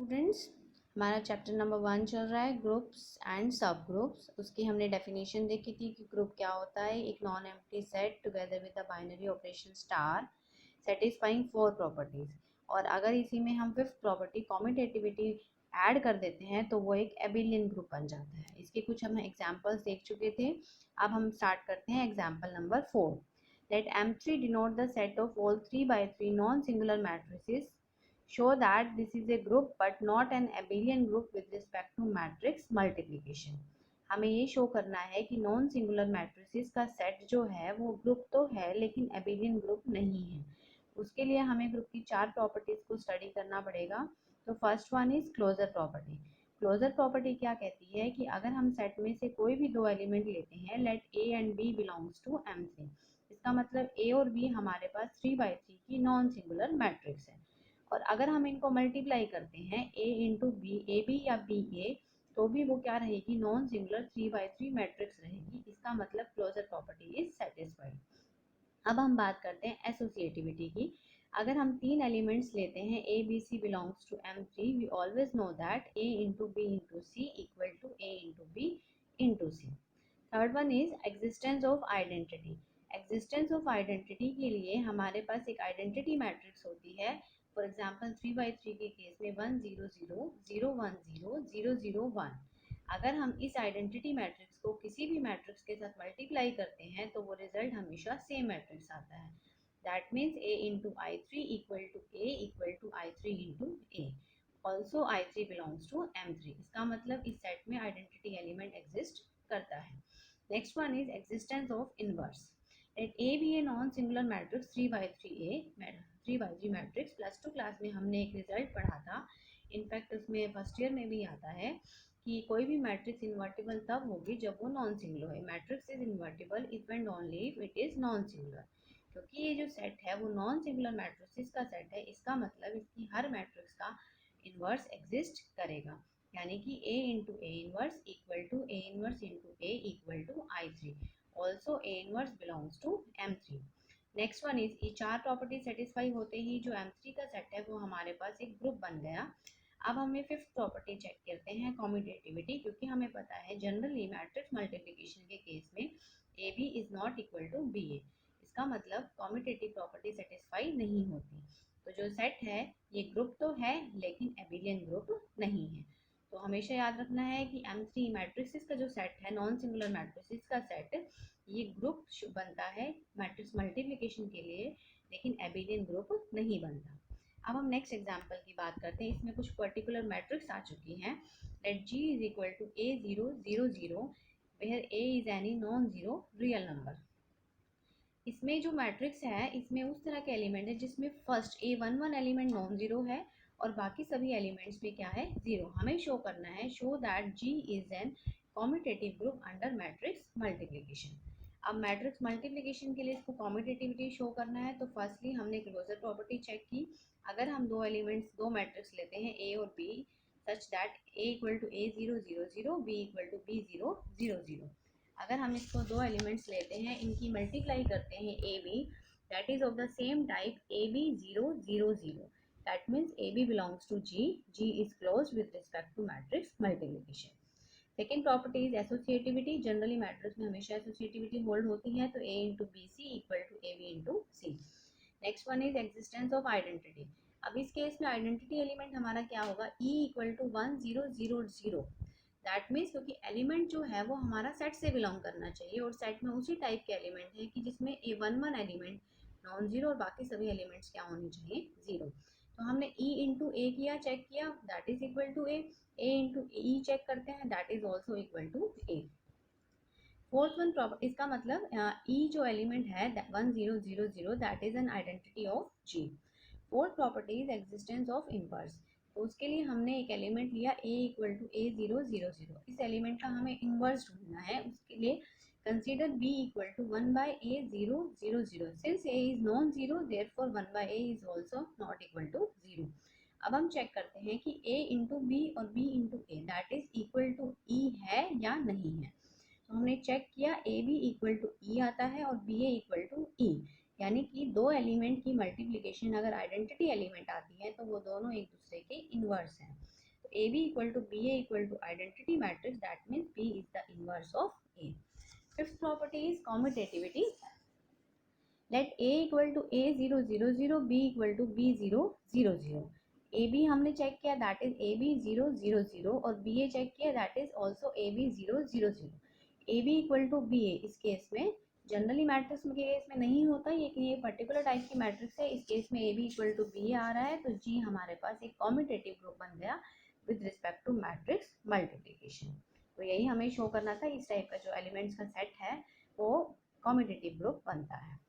Students, हमारा chapter number 1 चल रहा है ग्रुप्स एंड सब ग्रुप्स। उसकी हमने डेफिनेशन देखी थी कि ग्रुप क्या होता है। एक non empty set together with the binary operation star satisfying 4 properties. और अगर इसी में हम 5th प्रॉपर्टी कॉम्यूटेटिविटी ऐड कर देते हैं तो वो एक एबिलियन ग्रुप बन जाता है। इसके कुछ हम एग्जाम्पल्स देख चुके थे। अब हम स्टार्ट करते हैं example number 4। Let M3 denote the set of all 3x3 non-singular matrices. Show that this is a group but not an abelian group with respect to matrix multiplication. हमें ये शो करना है कि नॉन सिंगुलर मैट्रिसेस का set जो है वो group तो है लेकिन एबिलियन ग्रुप नहीं है। उसके लिए हमें ग्रुप की 4 प्रॉपर्टीज को स्टडी करना पड़ेगा। तो first one is closure property. Closure property क्या कहती है कि अगर हम सेट में से कोई भी दो एलिमेंट लेते हैं, let a and b belongs to M3, इसका मतलब ए और बी हमारे पास 3x3 की नॉन सिंगुलर मैट्रिक्स है। और अगर हम इनको मल्टीप्लाई करते हैं a into b, a b या बी ए, तो भी वो क्या रहेगी, नॉन सिंगुलर 3x3 मैट्रिक्स रहेगी। इसका मतलब क्लोजर प्रॉपर्टी इज सेटिस्फाइड। अब हम बात करते हैं एसोसिएटिविटी की। अगर हम 3 एलिमेंट्स लेते हैं ए b c belongs to M3, we always know that a into b into c equal to a into b into c. Third one is existence of identity. Existence of identity के लिए हमारे पास एक identity matrix होती है। For example 3x3 के case में 1 0 0 0 1 0 0 0 1। अगर हम इस आइडेंटिटी मैट्रिक्स को किसी भी मैट्रिक्स के साथ मल्टीप्लाई करते हैं तो वो रिजल्ट हमेशा सेम मैट्रिक्स आता है। That means a into I3 equal to a equal to I3 into a। Also I3 belongs to M3। इसका मतलब इस सेट में आइडेंटिटी एलिमेंट एग्जिस्ट करता है। Next one is existence of inverse. Let A be a non-singular matrix 3x3 matrix। Plus two class में हमने एक result पढ़ा था, इनफैक्ट उसमें फर्स्ट ईयर में भी आता है कि कोई भी मैट्रिक्स इन्वर्टिबल तब होगी जब वो नॉन सिंगुलर है। Matrix is invertible if and only if it is non singular. क्योंकि ये जो सेट है वो नॉन सिंगुलर मैट्रिक्स का सेट है, इसका मतलब इसकी हर मैट्रिक्स का इन्वर्स एग्जिस्ट करेगा। यानी कि a into a inverse equal to a inverse into a equal to I3। Also a inverse belongs to M3। Next one is, ये 4 प्रॉपर्टी सेटिस्फाई होते ही जो M3 का सेट है वो हमारे पास एक ग्रुप बन गया। अब हमें 5th प्रॉपर्टी चेक करते हैं, कॉम्यूटेटिविटी। क्योंकि हमें पता है जनरली मैट्रिक्स मल्टीप्लिकेशन के केस में A B is not equal to B A. इसका मतलब कॉम्यूटेटिव प्रॉपर्टी सेटिस्फाई नहीं होती। तो जो सेट है ये ग्रुप तो है लेकिन एबिलियन ग्रुप नहीं है। तो हमेशा याद रखना है कि M3 मैट्रिक्स का जो सेट है, नॉन सिंगुलर मैट्रिक्स का सेट, ये ग्रुप बनता है मैट्रिक्स मल्टीप्लिकेशन के लिए लेकिन एबिलियन ग्रुप नहीं बनता। अब हम नेक्स्ट एग्जांपल की बात करते हैं। इसमें कुछ पर्टिकुलर मैट्रिक्स आ चुकी हैं। Let G is equal to A0 0 0 where A is any non zero real number. इसमें जो मैट्रिक्स है इसमें उस तरह के एलिमेंट है जिसमें first A11 element non zero है और बाकी सभी एलिमेंट्स में क्या है, जीरो। हमें शो करना है, show that G is an commutative group under matrix multiplication. अब मैट्रिक्स मल्टीप्लिकेशन के लिए इसको कॉम्यूटेटिविटी शो करना है तो फर्स्टली हमने क्लोजर प्रॉपर्टी चेक की। अगर हम दो मैट्रिक्स लेते हैं A और B such that A equal to A0 0 0 B equal to B0 0 0। अगर हम इसको दो एलिमेंट्स लेते हैं, इनकी मल्टीप्लाई करते हैं ए B, that is of the same type A B 0 0 0। That means A B belongs to G, G is close with respect to matrix multiplication. Second property is associativity. Generally matrix में हमेशा associativity hold होती है, तो A into B C equal to A B into C. Next one is existence of identity. अब इस case में identity element हमारा क्या होगा, ई इक्वल टू 1 0 0 0। दैट मीन्स क्योंकि एलिमेंट जो है वो हमारा सेट से बिलोंग करना चाहिए और सेट में उसी टाइप के एलिमेंट है कि जिसमें A11 एलिमेंट नॉन जीरो और बाकी सभी एलिमेंट्स क्या होने चाहिए, जीरो। तो हमने E इंटू ए किया, चेक किया, that is equal to a into e check करते हैं, that is also equal to a. Fourth one property, इसका मतलब ई जो एलिमेंट है 1 0 0 0 that is an identity of g. Fourth property is existence of inverse. तो उसके लिए हमने एक एलिमेंट लिया a इक्वल टू A0 0 0। इस एलिमेंट का हमें इनवर्स ढूंढना है। उसके लिए consider b equal to 1 by A0 0 0। Since a is non zero therefore 1 by a is also not equal to zero. अब हम चेक करते हैं कि a इंटू बी और b into a that is equal to e है या नहीं है। तो हमने चेक किया, a B equal to e आता है और b a equal to e. यानी कि दो एलिमेंट की मल्टीप्लिकेशन अगर आइडेंटिटी एलिमेंट आती है तो वो दोनों एक दूसरे के इनवर्स हैं। A B equal to B a equal to identity matrix, that means b is the inverse of a. Fifth property is commutativity. Let a equal to a 0 0 0, b equal to b 0 0 0. A b हमने check किया, that is a B 0 0 0, और b a check किया, that is also a B 0 0 0. A B equal to B ए इस case में generally matrix के case में नहीं होता, लेकिन ये पर्टिकुलर टाइप की मैट्रिक्स है, इस केस में A B equal to B आ रहा है, तो जी हमारे पास एक कॉम्यूटेटिव ग्रुप बन गया with respect to matrix multiplication. तो यही हमें शो करना था, इस टाइप का जो एलिमेंट्स का सेट है वो कॉम्यूटेटिव ग्रुप बनता है.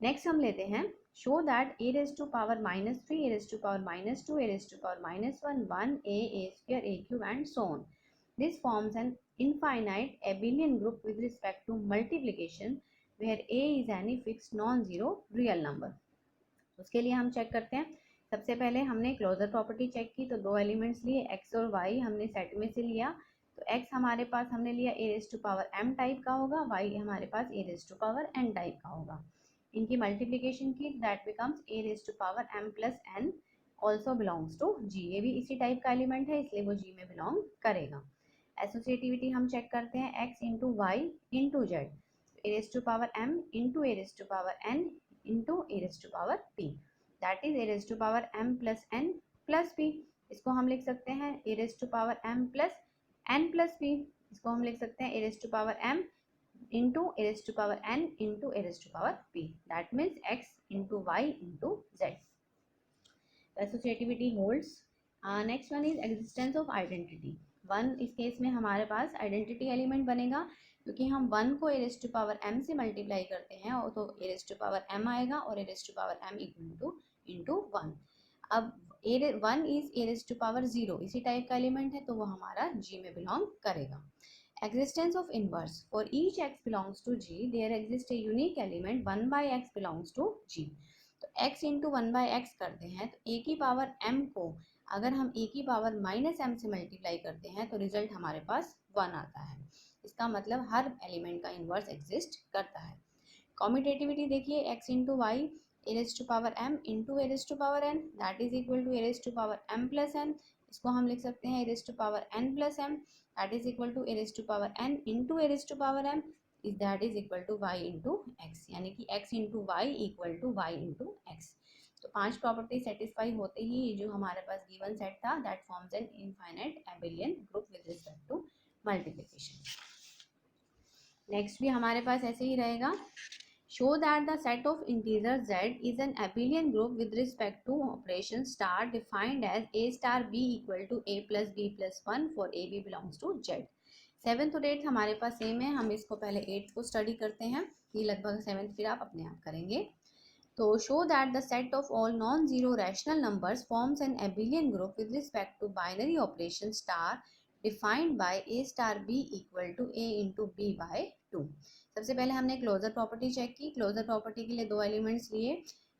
नेक्स्ट हम लेते हैं, show that a raise to power -3, a raise to power -2, a raise to power -1, 1, a square, a cube and so on. This forms an infinite abelian group with respect to multiplication where a is any fixed non-zero real number. उसके लिए हम check करते हैं. सबसे पहले हमने closure property check की, तो दो एलिमेंट्स लिए x और y हमने सेट में से लिया. तो x हमारे पास हमने लिया a raise to power m type का होगा, y हमारे पास a raise to power n type का होगा. इनकी मल्टीप्लिकेशन की, that becomes a raise to power m plus n also belongs to g. ये भी इसी टाइप का एलिमेंट है, इसलिए वो g में बिलोंग करेगा. एसोसिएटिविटी हम चेक करते हैं, x into Y into Z, A raise to power m into A raise to power n into A raise to power p, that is A raise to power m plus n plus p. इसको हम लिख सकते हैं A raise to power m plus n plus p. इसको हम लिख सकते हैं A raise to power m into A raise to power n into A raise to power p, that means x into y into z. Associativity holds. Next one is existence of identity. 1 इस case में हमारे पास identity element बनेगा, क्योंकि हम 1 को A raise to power m से multiply करते हैं, और तो A raise to power m आएगा, और A raise to power m equal to into 1. अब 1 is A raise to power 0, इसी टाइप का एलिमेंट है, तो वो हमारा g में बिलोंग करेगा. Existence of inverse. For each x belongs to G, there exists a unique element 1 by x belongs to G. तो x इंटू 1 by x करते हैं, तो a की पावर m को अगर हम a की पावर -m से मल्टीप्लाई करते हैं, तो रिजल्ट हमारे पास 1 आता है. इसका मतलब हर एलिमेंट का इन्वर्स एग्जिस्ट करता है. कॉम्यूटेटिविटी देखिए, x into Y A raise to power m into A raise to power n, that is equal to A raise to power m plus n. इसको हम लिख सकते हैं A raise to power n plus m, that is equal to a raised to power n into a raised to power m, is that is equal to y into x, यानी कि x into y equal to y into x. तो 5 property satisfy होते ही जो हमारे पास given set था, that forms an infinite abelian group with respect to multiplication. Next भी हमारे पास ऐसे ही रहेगा. Show that the set of integers z is an abelian group with respect to operation star defined as a star b equal to a plus b plus 1 for a b belongs to z. 7th और 8th हमारे पास same है, हम इसको पहले 8th को study करते हैं, ये लगभग 7th फिर आप अपने आप करेंगे. तो show that the set of all non-zero rational numbers forms an abelian group with respect to binary operation star defined by a star b equal to a into b by 2. सबसे पहले हमने closure property check की. Closure property के लिए दो elements लिए,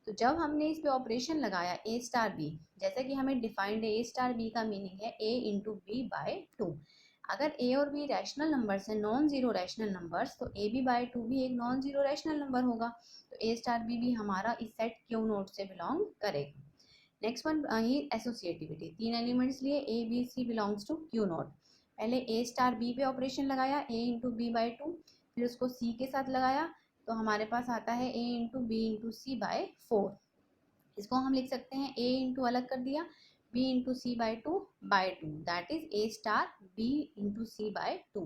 तो जब हमने इस पे ऑपरेशन लगाया ए स्टार बी, जैसा कि हमें डिफाइंड है ए स्टार बी का मीनिंग है ए इंटू बी बाय 2. अगर ए और बी रैशनल नंबर्स हैं, नॉन जीरो रैशनल नंबर्स, तो ए बी बाय 2 भी एक नॉन जीरो रैशनल नंबर होगा, तो ए स्टार बी भी हमारा इस सेट क्यू नोट से बिलोंग करेगा. नेक्स्ट वन ही एसोसिएटिविटी. 3 एलिमेंट्स लिए, a b c belongs to q naught. पहले ए स्टार बी पे ऑपरेशन लगाया ए इंटू बी बाय 2, फिर उसको c के साथ लगाया, तो हमारे पास आता है a into b into c by 4. इसको हम लिख सकते हैं a इंटू अलग कर दिया b into c by 2 by 2, that is a star b into c by 2,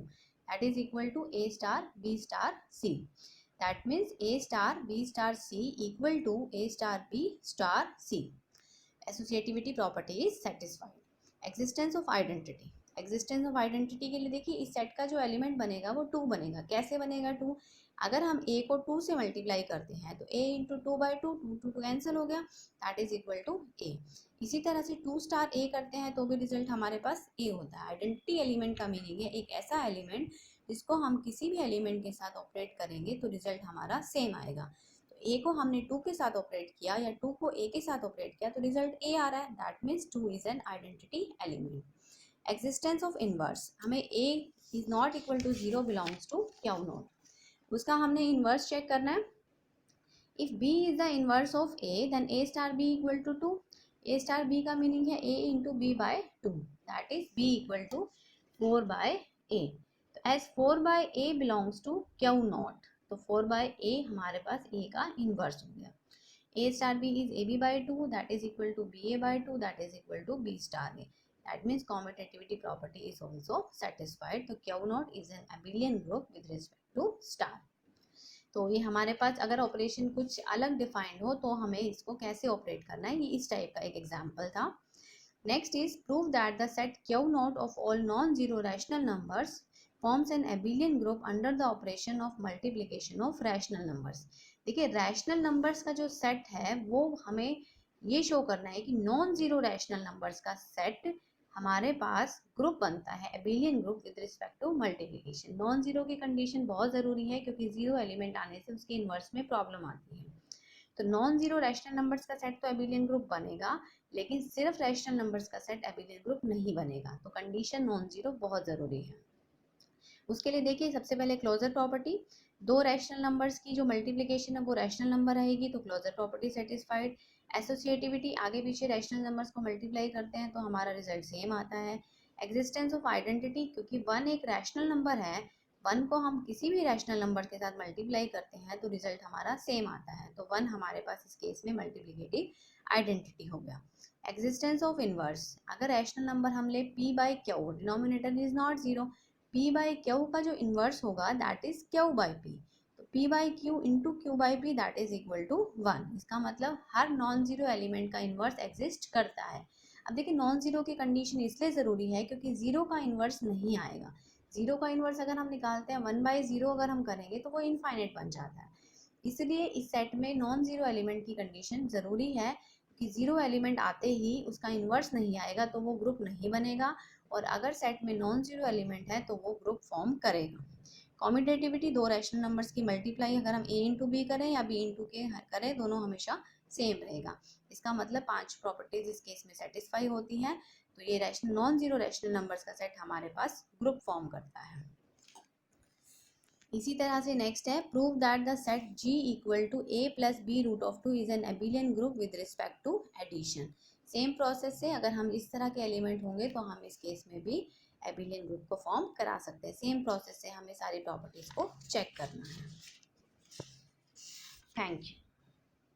that is equal to a star b star c. That means a star b star c equal to a star b star c. Associativity property is satisfied. Existence of identity. Existence of identity के लिए देखिए, इस set का जो element बनेगा वो 2 बनेगा. कैसे बनेगा 2? अगर हम a को 2 से मल्टीप्लाई करते हैं, तो a इंटू 2 बाई 2, 2 2 कैंसिल हो गया, that is equal to a. इसी तरह से 2 स्टार a करते हैं तो भी रिजल्ट हमारे पास a होता है. आइडेंटिटी एलिमेंट का मीनिंग है एक ऐसा एलिमेंट जिसको हम किसी भी एलिमेंट के साथ ऑपरेट करेंगे तो रिजल्ट हमारा सेम आएगा. तो a को हमने 2 के साथ ऑपरेट किया या 2 को a के साथ ऑपरेट किया तो रिजल्ट a आ रहा है, that means 2 is an identity element. Existence of inverse. हमें a is not equal to 0 belongs to q naught. उसका हमने इनवर्स चेक करना है. If b is the inverse of a, then a star b equal to 2. a star b का meaning है a into b by 2, that is b equal to 4/a। तो as 4/a belongs to q naught, तो 4/a हमारे पास a का inverse हो गया। a star b is ab/2 that is equal to ba/2 that is equal to b star a. That means commutativity property is also satisfied. तो Q naught is an abelian group with respect to star. तो ये हमारे पास अगर operation कुछ अलग defined हो तो हमें इसको कैसे ऑपरेट करना है, ये इस टाइप का एक एग्जाम्पल था। Next is prove that the set Q naught of all non-zero rational numbers forms an abelian group under the operation of multiplication of rational numbers. देखिए रैशनल नंबर्स का जो सेट है वो हमें ये शो करना है कि नॉन जीरो रैशनल नंबर्स का सेट हमारे पास ग्रुप बनता है abelian group with respect to multiplication. Non zero की कंडीशन बहुत ज़रूरी है क्योंकि जीरो एलिमेंट आने से उसके इन्वर्स में प्रॉब्लम आती है। तो नॉन जीरो रैशनल नंबर्स का सेट तो एबिलियन ग्रुप बनेगा, लेकिन सिर्फ रैशनल नंबर्स का सेट एबिलियन ग्रुप नहीं बनेगा। तो कंडीशन नॉन जीरो बहुत ज़रूरी है। उसके लिए देखिए सबसे पहले क्लोजर प्रॉपर्टी, दो रैशनल नंबर्स की जो मल्टीप्लिकेशन है वो रैशनल नंबर रहेगी तो क्लोजर प्रॉपर्टी सेटिस्फाइड। एसोसिएटिविटी, आगे पीछे रैशनल नंबर्स को मल्टीप्लाई करते हैं तो हमारा रिजल्ट सेम आता है। एग्जिस्टेंस ऑफ आइडेंटिटी, क्योंकि वन एक रैशनल नंबर है, वन को हम किसी भी रैशनल नंबर के साथ मल्टीप्लाई करते हैं तो रिजल्ट हमारा सेम आता है। तो वन हमारे पास इस केस में मल्टीप्लिकेटिव आइडेंटिटी हो गया। एग्जिस्टेंस ऑफ इनवर्स, अगर रैशनल नंबर हम ले p/q, denominator is not zero, p/q का जो इनवर्स होगा दैट इज q/p, तो p/q into q/p that is equal to 1। इसका मतलब हर नॉन जीरो एलिमेंट का इनवर्स एग्जिस्ट करता है। अब देखिए नॉन जीरो की कंडीशन इसलिए ज़रूरी है क्योंकि जीरो का इनवर्स नहीं आएगा। जीरो का इनवर्स अगर हम निकालते हैं 1/0 अगर हम करेंगे तो वो इनफाइनाइट बन जाता है। इसलिए इस सेट में नॉन जीरो एलिमेंट की कंडीशन ज़रूरी है कि जीरो एलिमेंट आते ही उसका इन्वर्स नहीं आएगा तो वो ग्रुप नहीं बनेगा, और अगर सेट में नॉन जीरो एलिमेंट है तो वो ग्रुप फॉर्म करेगा। कॉम्यूटेटिविटी, दो रैशनल नंबर्स की मल्टीप्लाई अगर हम a इंटू बी करें या b इंटू के करें दोनों हमेशा सेम रहेगा। इसका मतलब 5 प्रॉपर्टीज इस केस में सेटिस्फाई होती हैं। तो ये rational non zero rational numbers का सेट हमारे पास ग्रुप फॉर्म करता है। इसी तरह से नेक्स्ट है prove that the set G equal to a plus B root of 2 is an abelian group with respect to addition. Same process से अगर हम इस तरह के एलिमेंट होंगे तो हम इस केस में भी एबिलियन ग्रुप को फॉर्म करा सकते हैं। सेम प्रोसेस से हमें सारी प्रॉपर्टीज को चेक करना है। Thank you.